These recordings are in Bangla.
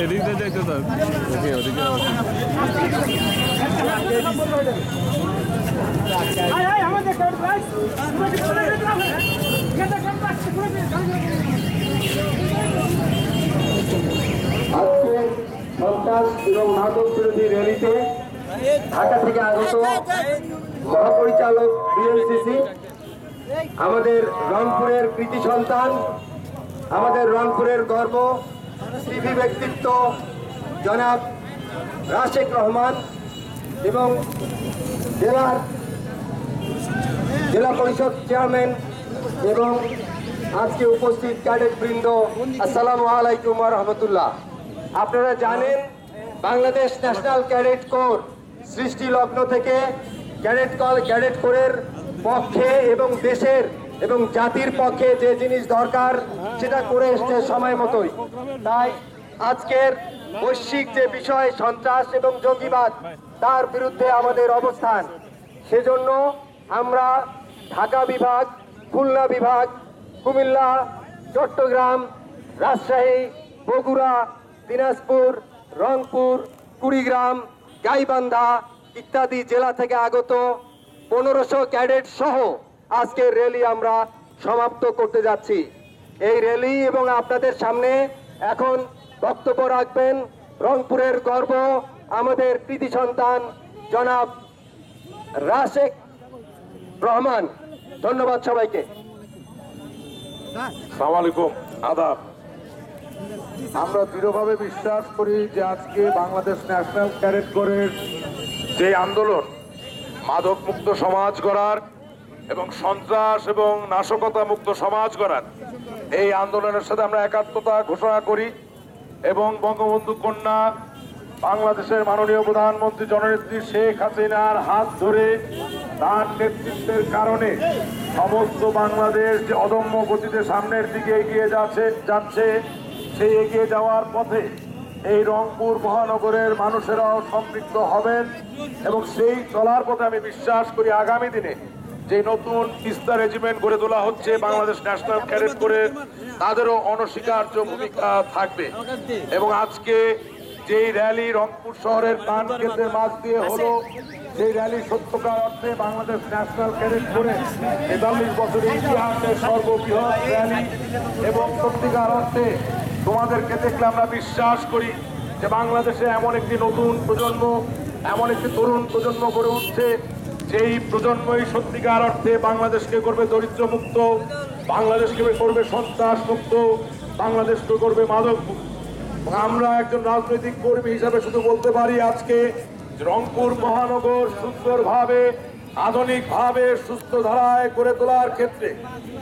এদিক দিয়ে যাইতে স্যার ওদিকে সন্ত্রাস এবং মাদক বিরোধী র্যালিতে ঢাকা থেকে আগত মহাপরিচালক বিএনসিসি, আমাদের রংপুরের কৃতি সন্তান, আমাদের রংপুরের গর্ব, টিভি ব্যক্তিত্ব জনাব রাশেক রহমান এবং জেলা পরিষদ চেয়ারম্যান এবং আজকে উপস্থিত ক্যাডেট বৃন্দ, আসসালামু আলাইকুম ওয়া রাহমাতুল্লাহ। আপনারা জানেন বাংলাদেশ ন্যাশনাল ক্যাডেট কোর সৃষ্টি লগ্ন থেকে ক্যাডেট কোরের পক্ষে এবং দেশের এবং জাতির পক্ষে যে জিনিস দরকার সেটা করে এসছে সময় মতোই। তাই আজকের বৈশ্বিক যে বিষয় সন্ত্রাস এবং জঙ্গিবাদ, তার বিরুদ্ধে আমাদের অবস্থান, সেজন্য আমরা ঢাকা বিভাগ, খুলনা বিভাগ, কুমিল্লা, চট্টগ্রাম, রাজশাহী, বগুড়া, দিনাজপুর, রংপুর, কুড়িগ্রাম, গাইবান্ধা ইত্যাদি জেলা থেকে আগত 1500 ক্যাডেট সহ আজকের র্যালি আমরা সমাপ্ত করতে যাচ্ছি। এই র্যালি এবং আপনাদের সামনে এখন বক্তব্য রাখবেন রংপুরের গর্ব, আমাদের কৃতি সন্তান জনাব রাশেক রহমান। ধন্যবাদ সবাইকে। আসসালামু আলাইকুম, আদাব। আমরা দৃঢ়ভাবে বিশ্বাস করি যে আজকে বাংলাদেশ ন্যাশনাল ক্যাডেট কোরের যে আন্দোলন মাদক মুক্ত সমাজ গড়ার এবং সন্ত্রাস এবং নাশকতা মুক্ত সমাজ গড়ার, এই আন্দোলনের সাথে আমরা একাত্মতা ঘোষণা করি এবং বঙ্গবন্ধু কন্যা বাংলাদেশের মাননীয় প্রধানমন্ত্রী জননেত্রী শেখ হাসিনার হাত ধরে তার নেতৃত্বের কারণে সমস্ত বাংলাদেশ যে অদম্য গতিতে সামনের দিকে এগিয়ে যাচ্ছে সেই এগিয়ে যাওয়ার পথে এই রংপুর মহানগরের মানুষেরাও সম্পৃক্ত হবেন এবং সেই চলার পথে আমি বিশ্বাস করি আগামী দিনে যে নতুন তিস্তা রেজিমেন্ট গড়ে তোলা হচ্ছে বাংলাদেশ ন্যাশনাল ক্যাডেট কোরের, তাদেরও অনস্বীকার্য ভূমিকা থাকবে। এবং আজকে যেই র্যালি রংপুর শহরের প্রাণ কেন্দ্রের মাঝ দিয়ে হলো, সেই র্যালি সত্যকার অর্থে বাংলাদেশ ন্যাশনাল ক্যাডেট কোরের ৪৩ বছরের ইতিহাসের সর্ববৃহৎ র্যালি এবং সত্যিকার অর্থে তোমাদেরকে দেখলে আমরা বিশ্বাস করি যে বাংলাদেশে এমন একটি নতুন প্রজন্ম, এমন একটি তরুণ প্রজন্ম গড়ে উঠছে, যেই প্রজন্মই সত্যিকার অর্থে বাংলাদেশকে করবে দরিদ্র মুক্ত, বাংলাদেশকে করবে সন্ত্রাস মুক্ত, বাংলাদেশকে করবে মাদক মুক্ত। আমরা একজন রাজনৈতিক কর্মী হিসাবে শুধু বলতে পারি আজকে রংপুর মহানগর সুন্দরভাবে, আধুনিকভাবে, সুস্থ ধারায় গড়ে তোলার ক্ষেত্রে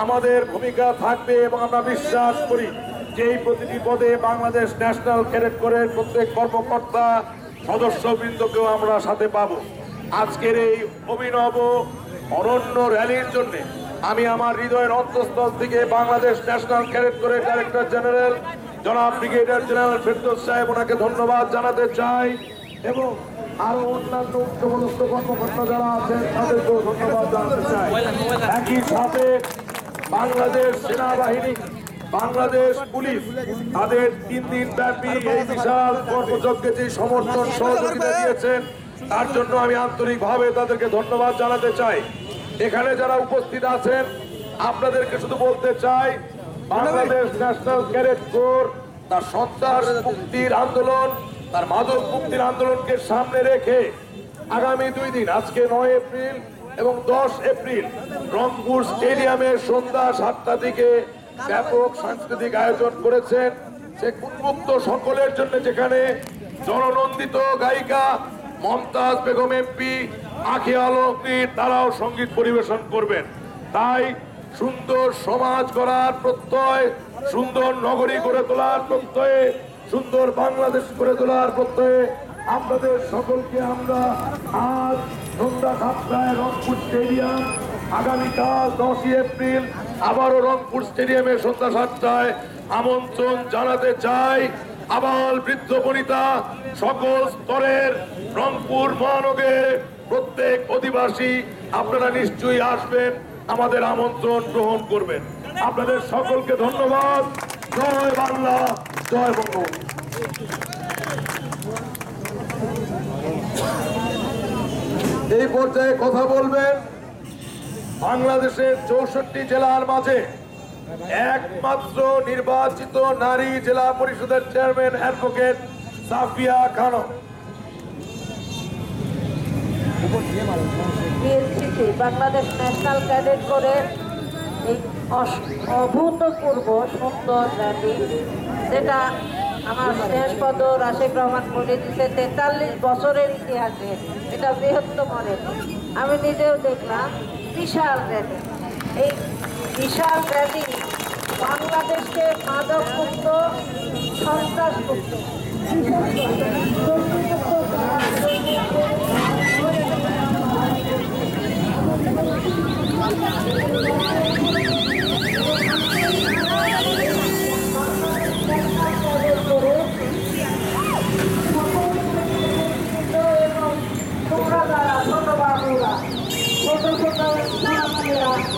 আমাদের ভূমিকা থাকবে এবং আমরা বিশ্বাস করি যে এই প্রতিটি পদে বাংলাদেশ ন্যাশনাল ক্যাডেট কোরের প্রত্যেক কর্মকর্তা সদস্যবৃন্দকেও আমরা সাথে পাবো। আজকের এই অভিনব অনন্য র্যালির জন্য আমি আমার হৃদয়ের অন্তঃস্থল থেকে বাংলাদেশ ন্যাশনাল ক্যাডেট কোরের ডাইরেক্টর জেনারেল জনাব ব্রিগেডিয়ার জেনারেল ফেরদৌস সাহেব, ওনাকে ধন্যবাদ জানাতে চাই এবং আরো অন্যান্য উচ্চপদস্থ কর্মকর্তা যারা আছেন তাদেরকেও ধন্যবাদ জানাতে চাই। একই সাথে বাংলাদেশ সেনাবাহিনী, বাংলাদেশ পুলিশ তাদের 3 দিন ব্যাপী এই বিশাল কর্মযজ্ঞে যে সমর্থন সহযোগিতা দিয়েছেন তার জন্য আমি আন্তরিকভাবে তাদেরকে ধন্যবাদ জানাতে চাই। এখানে যারা উপস্থিত আছেন আপনাদেরকে শুধু বলতে চাই, বাংলাদেশ ন্যাশনাল ক্যাডেট কোর তার সন্ত্রাস মুক্তির আন্দোলন, তার মাদক মুক্তির আন্দোলনকে সামনে রেখে আগামী 2 দিন, আজকে 9 এপ্রিল এবং 10 এপ্রিল রংপুর স্টেডিয়ামে সন্ধ্যা 7টা থেকে ব্যাপক সাংস্কৃতিক আয়োজন করেছেন। সে উন্মুক্ত সকলের জন্য, যেখানে জননন্দিত গায়িকা মমতাজ বেগম এমপি, আঁখি আলমগীর তারাও সঙ্গীত পরিবেশন করবেন। তাই সুন্দর সমাজ গড়ার প্রত্যয়, সুন্দর নগরী গড়ে তোলার প্রত্যয়ে, সুন্দর বাংলাদেশ গড়ে তোলার প্রত্যয়ে আপনাদের সকলকে আমরা আজ সন্ধ্যা 7টায় রংপুর স্টেডিয়াম, আগামীকাল 10 এপ্রিল আবারও রংপুর স্টেডিয়ামে সন্ধ্যা 7টায় আমন্ত্রণ জানাতে চাই। আবাল বৃদ্ধ বনিতা সকল স্তরের রংপুর মহানগরের প্রত্যেক অধিবাসী আপনারা নিশ্চয়ই আসবেন, আমাদের আমন্ত্রণ গ্রহণ করবেন। আপনাদের সকলকে ধন্যবাদ। জয় বাংলা, জয় বঙ্গবন্ধু। এই পর্যায়ে কথা বলবেন বাংলাদেশের 64 জেলার মাঝে একমাত্র নির্বাচিত নারী জেলা পরিষদের chairman advocate Safia Khanam. BNCC Bangladesh national cadet করে এই অভূতপূর্ব সুন্দর র্যালি, যেটা আমার স্নেহপদ রাশেক রহমান বলে দিচ্ছে 43 বছরের ইতিহাসে এটা বৃহত্তম র্যালি। আমি নিজেও দেখলাম বিশাল র্যালি। এই বিশাল র্যালি বাংলাদেশকে মাদকমুক্ত, সন্ত্রাসমুক্ত,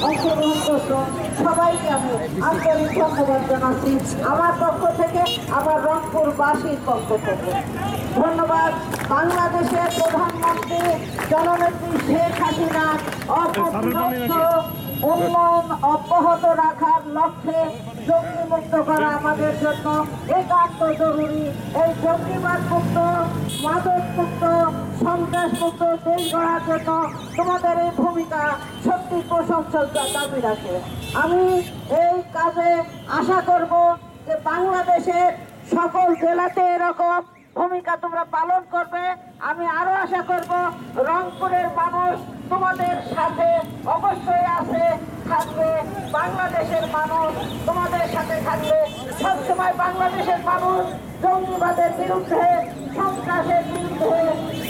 অংশগ্রহণ করছো সবাইকে আমি আন্তরিক ধন্যবাদ জানাচ্ছি আমার পক্ষ থেকে, আমার রংপুরবাসীর পক্ষ থেকে। ধন্যবাদ বাংলাদেশের প্রধানমন্ত্রী জননেত্রী শেখ হাসিনা অপ্রতিরোধ্য উন্নয়ন অব্যাহত রাখার লক্ষ্যে জঙ্গিমুক্ত করা আমাদের জন্য একান্ত জরুরি। এই জঙ্গিবাদ মুক্ত, মাদক মুক্ত, সন্ত্রাস মুক্ত দেশ গড়ার জন্য তোমাদের এই ভূমিকা সত্যি প্রশংসার দাবি রাখে। আমি এই কাজে আশা করব যে বাংলাদেশের সকল জেলাতে এরকম ভূমিকা তোমরা পালন করবে। আমি আরো আশা করব রংপুরের মানুষ তোমাদের সাথে অবশ্যই আছে, থাকবে। বাংলাদেশের মানুষ তোমাদের সাথে থাকবে সবসময়। বাংলাদেশের মানুষ জঙ্গিবাদের বিরুদ্ধে, সন্ত্রাসের বিরুদ্ধে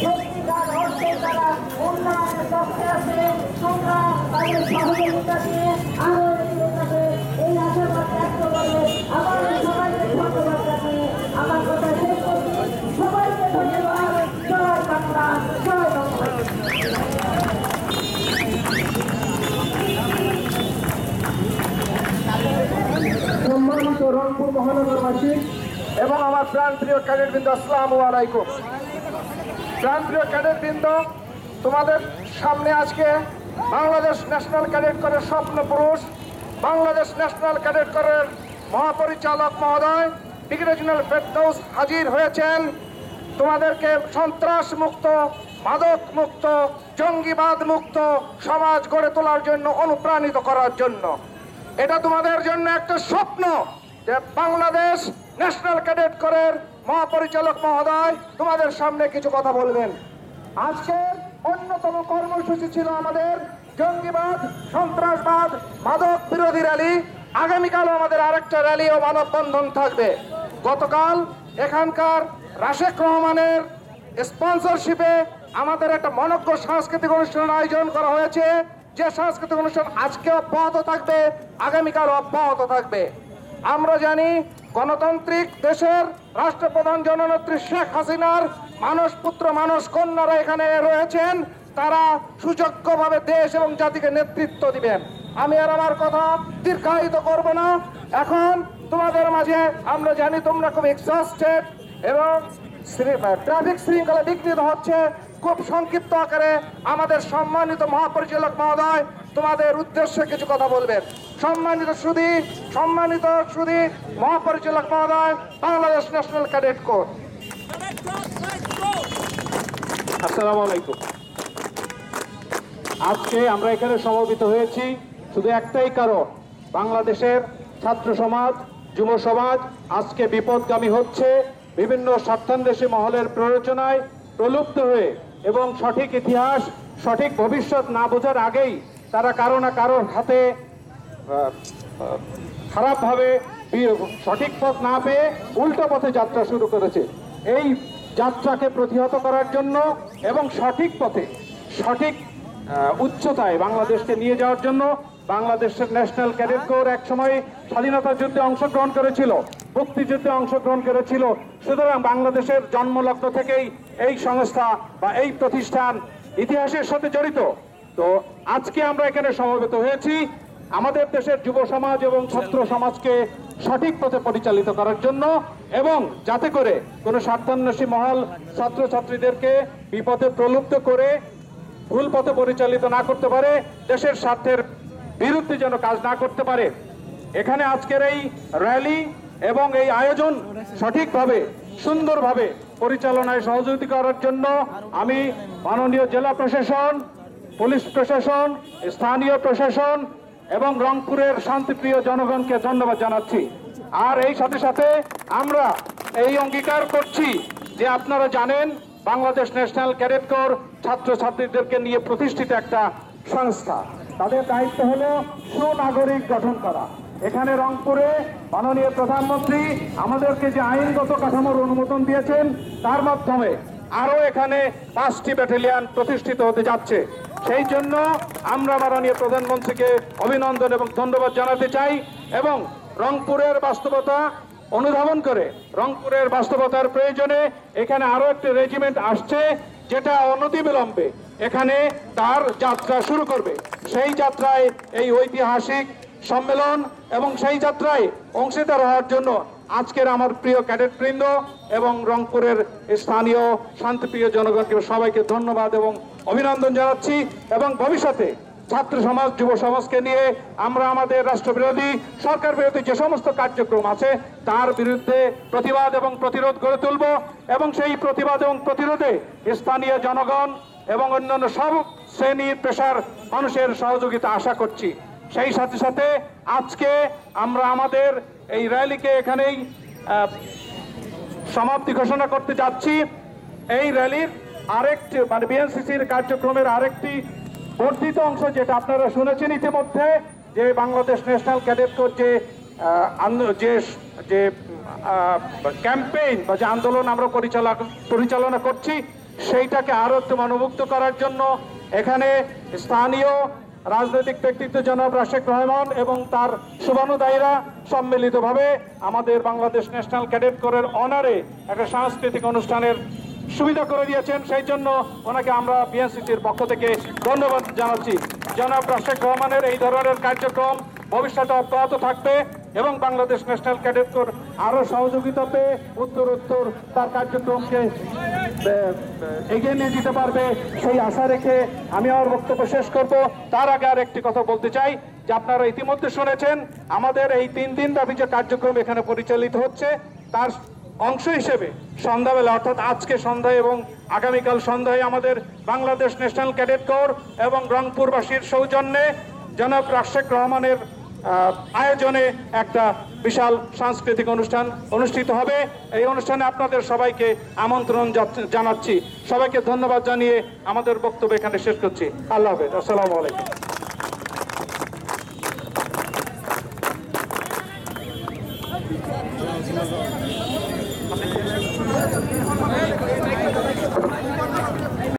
সত্যিকার অর্থে তারা উন্নয়নের পক্ষে আছে। তোমরা তাদের সহযোগিতা দিয়ে আরো এই আশাবাদ ব্যক্ত করে আবার সবাইকে ধন্যবাদ জানিয়ে আমার কথা শেষ করছি। সবাইকে ধন্যবাদ। জয় বাংলা, জয় বাংলা। সম্মানিত রংপুর মহানগরবাসী এবং আমার প্রাণপ্রিয় ক্যাডেটবৃন্দ, আসসালামু আলাইকুম। প্রাণপ্রিয় ক্যাডেটবৃন্দ, তোমাদের সামনে আজকে বাংলাদেশ ন্যাশনাল ক্যাডেট করের স্বপ্ন পুরুষ, বাংলাদেশ ন্যাশনাল ক্যাডেট করের মহাপরিচালক মহোদয় ব্রিগেডিয়ার জেনারেল ফেরদৌস হাজির হয়েছেন তোমাদেরকে সন্ত্রাস মুক্ত, মাদক মুক্ত, জঙ্গিবাদ মুক্ত সমাজ গড়ে তোলার জন্য অনুপ্রাণিত করার জন্য। এটা তোমাদের জন্য একটা স্বপ্ন যে বাংলাদেশ ন্যাশনাল ক্যাডেট করের মহাপরিচালক মহোদয় তোমাদের সামনে কিছু কথা বলবেন। আজকের অন্যতম কর্মসূচি ছিল আমাদের জঙ্গিবাদ, সন্ত্রাসবাদ, মাদক বিরোধী র্যালি। আগামীকালও আমাদের আরেকটা র্যালি ও মানববন্ধন থাকবে। গতকাল এখানকার রাশেক রহমানের স্পন্সরশিপে আমাদের একটা মনজ্ঞ সাংস্কৃতিক অনুষ্ঠানের আয়োজন করা হয়েছে, যে সাংস্কৃতিক অনুষ্ঠান আজকে অব্যাহত থাকবে, আগামীকাল অব্যাহত থাকবে। আমরা জানি গণতান্ত্রিক দেশের রাষ্ট্রপ্রধান জননেত্রী শেখ হাসিনার মানস পুত্র মানস কন্যারা এখানে রয়েছেন, তারা সুযোগ্যভাবে দেশ এবং জাতিকে নেতৃত্ব দিবেন। আমি আর আমার কথা দীর্ঘায়িত করব না। এখন তোমাদের মাঝে আমরা জানি তোমরা খুব এক্সস্টেড এবং ট্রাফিক শৃঙ্খলা বিঘ্নিত হচ্ছে। খুব সংক্ষিপ্ত আকারে আমাদের সম্মানিত মহাপরিচালক মহোদয় তোমাদের উদ্দেশ্যে কিছু কথা বলবেন। সম্মানিত সুধী মহাপরিচালক মহোদয়, বাংলাদেশ ন্যাশনাল ক্যাডেট কোর। আসসালামু আলাইকুম। আজকে আমরা এখানে সমবেত হয়েছি শুধু একটাই কারণ, বাংলাদেশের ছাত্র সমাজ, যুব সমাজ আজকে বিপদগামী হচ্ছে বিভিন্ন স্বার্থান্বেষী মহলের প্ররোচনায় প্রলুব্ধ হয়ে এবং সঠিক ইতিহাস, সঠিক ভবিষ্যৎ না বোঝার আগেই তারা কারো না কারোর হাতে খারাপভাবে সঠিক পথ না পেয়ে উল্টো পথে যাত্রা শুরু করেছে। এই যাত্রাকে প্রতিহত করার জন্য এবং সঠিক পথে, সঠিক উচ্চতায় বাংলাদেশকে নিয়ে যাওয়ার জন্য বাংলাদেশের ন্যাশনাল ক্যাডেট কোর একসময় স্বাধীনতা যুদ্ধে অংশগ্রহণ করেছিল। মুক্তিযুদ্ধে অংশগ্রহণ করেছিল। সুতরাং বাংলাদেশের জন্মলগ্ন থেকেই এই সংস্থা বা এই প্রতিষ্ঠান ইতিহাসের সাথে জড়িত। তো আজকে আমরা এখানে সমবেত হয়েছি আমাদের দেশের যুব সমাজ এবং ছাত্র সমাজকে সঠিক পথে পরিচালিত করার জন্য, এবং যাতে করে কোনো স্বার্থান্বেষী মহল ছাত্রছাত্রীদেরকে বিপদে প্রলুব্ধ করে ভুল পথে পরিচালিত না করতে পারে, দেশের স্বার্থের বিরুদ্ধে যেন কাজ না করতে পারে। এখানে আজকের এই র্যালি এবং এই আয়োজন সঠিকভাবে সুন্দরভাবে পরিচালনায় সহযোগিতা করার জন্য আমি মাননীয় জেলা প্রশাসন, পুলিশ প্রশাসন, স্থানীয় প্রশাসন এবং রংপুরের শান্তিপ্রিয় জনগণকে ধন্যবাদ জানাচ্ছি। আর এই সাথে সাথে আমরা এই অঙ্গীকার করছি যে আপনারা জানেন বাংলাদেশ ন্যাশনাল ক্যাডেট কোর ছাত্রছাত্রীদেরকে নিয়ে প্রতিষ্ঠিত একটা সংস্থা। তাদের দায়িত্ব হলো সুনাগরিক গঠন করা। এখানে রংপুরে মাননীয় প্রধানমন্ত্রী আমাদেরকে যে আইনগত কাঠামোর অনুমোদন দিয়েছেন, তার মাধ্যমে আরো এখানে 5টি ব্যাটালিয়ন প্রতিষ্ঠিত হতে যাচ্ছে। সেই জন্য আমরা মাননীয় প্রধানমন্ত্রীকে অভিনন্দন এবং ধন্যবাদ জানাতে চাই, এবং রংপুরের বাস্তবতা অনুধাবন করে রংপুরের বাস্তবতার প্রয়োজনে এখানে আরো একটি রেজিমেন্ট আসছে, যেটা অনতিবিলম্বে এখানে তার যাত্রা শুরু করবে। সেই যাত্রায় এই ঐতিহাসিক সম্মেলন এবং সেই যাত্রায় অংশীদার হওয়ার জন্য আজকের আমার প্রিয় ক্যাডেট বৃন্দ এবং রংপুরের স্থানীয় শান্তিপ্রিয় জনগণকে সবাইকে ধন্যবাদ এবং অভিনন্দন জানাচ্ছি। এবং ভবিষ্যতে ছাত্র সমাজ, যুব সমাজকে নিয়ে আমরা আমাদের রাষ্ট্রবিরোধী, সরকার বিরোধী যে সমস্ত কার্যক্রম আছে তার বিরুদ্ধে প্রতিবাদ এবং প্রতিরোধ গড়ে তুলব, এবং সেই প্রতিবাদ এবং প্রতিরোধে স্থানীয় জনগণ এবং অন্যান্য সব শ্রেণীর পেশার মানুষের সহযোগিতা আশা করছি। সেই সাথে সাথে আজকে আমরা আমাদের এই র্যালিকে এখানেই সমাপ্তি ঘোষণা করতে যাচ্ছি। এই র্যালির আরেকটি মানে বিএনসিসির কার্যক্রমের আরেকটি বর্ধিত অংশ, যেটা আপনারা শুনেছেন ইতিমধ্যে, যে বাংলাদেশ ন্যাশনাল ক্যাডেট কোর যে ক্যাম্পেইন বা যে আন্দোলন আমরা পরিচালনা করছি, সেইটাকে আরো একটু মনোমুগ্ধ করার জন্য এখানে স্থানীয় রাজনৈতিক ব্যক্তিত্ব জনাব রাশেক রহমান এবং তার শুভানুদায়ীরা সম্মিলিতভাবে আমাদের বাংলাদেশ ন্যাশনাল ক্যাডেট কোরের অনারে একটা সাংস্কৃতিক অনুষ্ঠানের সুবিধা করে দিয়েছেন। সেই জন্য ওনাকে আমরা বিএনসিসির পক্ষ থেকে ধন্যবাদ জানাচ্ছি। জনাব রাশেক রহমানের এই ধরনের কার্যক্রম ভবিষ্যতে অব্যাহত থাকবে এবং বাংলাদেশ ন্যাশনাল ক্যাডেট কোর আরো সহযোগিতা পেয়ে উত্তর তার কার্যক্রমকে এগিয়ে নিয়ে যেতে পারবে, সেই আশা রেখে আমি আমার বক্তব্য শেষ করব। তার আগে আর একটি কথা বলতে চাই যে আপনারা ইতিমধ্যে শুনেছেন আমাদের এই 3 দিন ব্যাপী যে কার্যক্রম এখানে পরিচালিত হচ্ছে, তার অংশ হিসেবে সন্ধ্যাবেলা অর্থাৎ আজকে সন্ধ্যায় এবং আগামীকাল সন্ধ্যায় আমাদের বাংলাদেশ ন্যাশনাল ক্যাডেট কোর এবং রংপুরবাসীর সৌজন্যে জনাব রাশেক রহমানের আয়োজনে একটা বিশাল সাংস্কৃতিক অনুষ্ঠান অনুষ্ঠিত হবে। এই অনুষ্ঠানে আপনাদের সবাইকে আমন্ত্রণ জানাচ্ছি। সবাইকে ধন্যবাদ জানিয়ে আমাদের বক্তব্য এখানে শেষ করছি। আল্লাহ হাফেজ। আসসালামু আলাইকুম। Hey,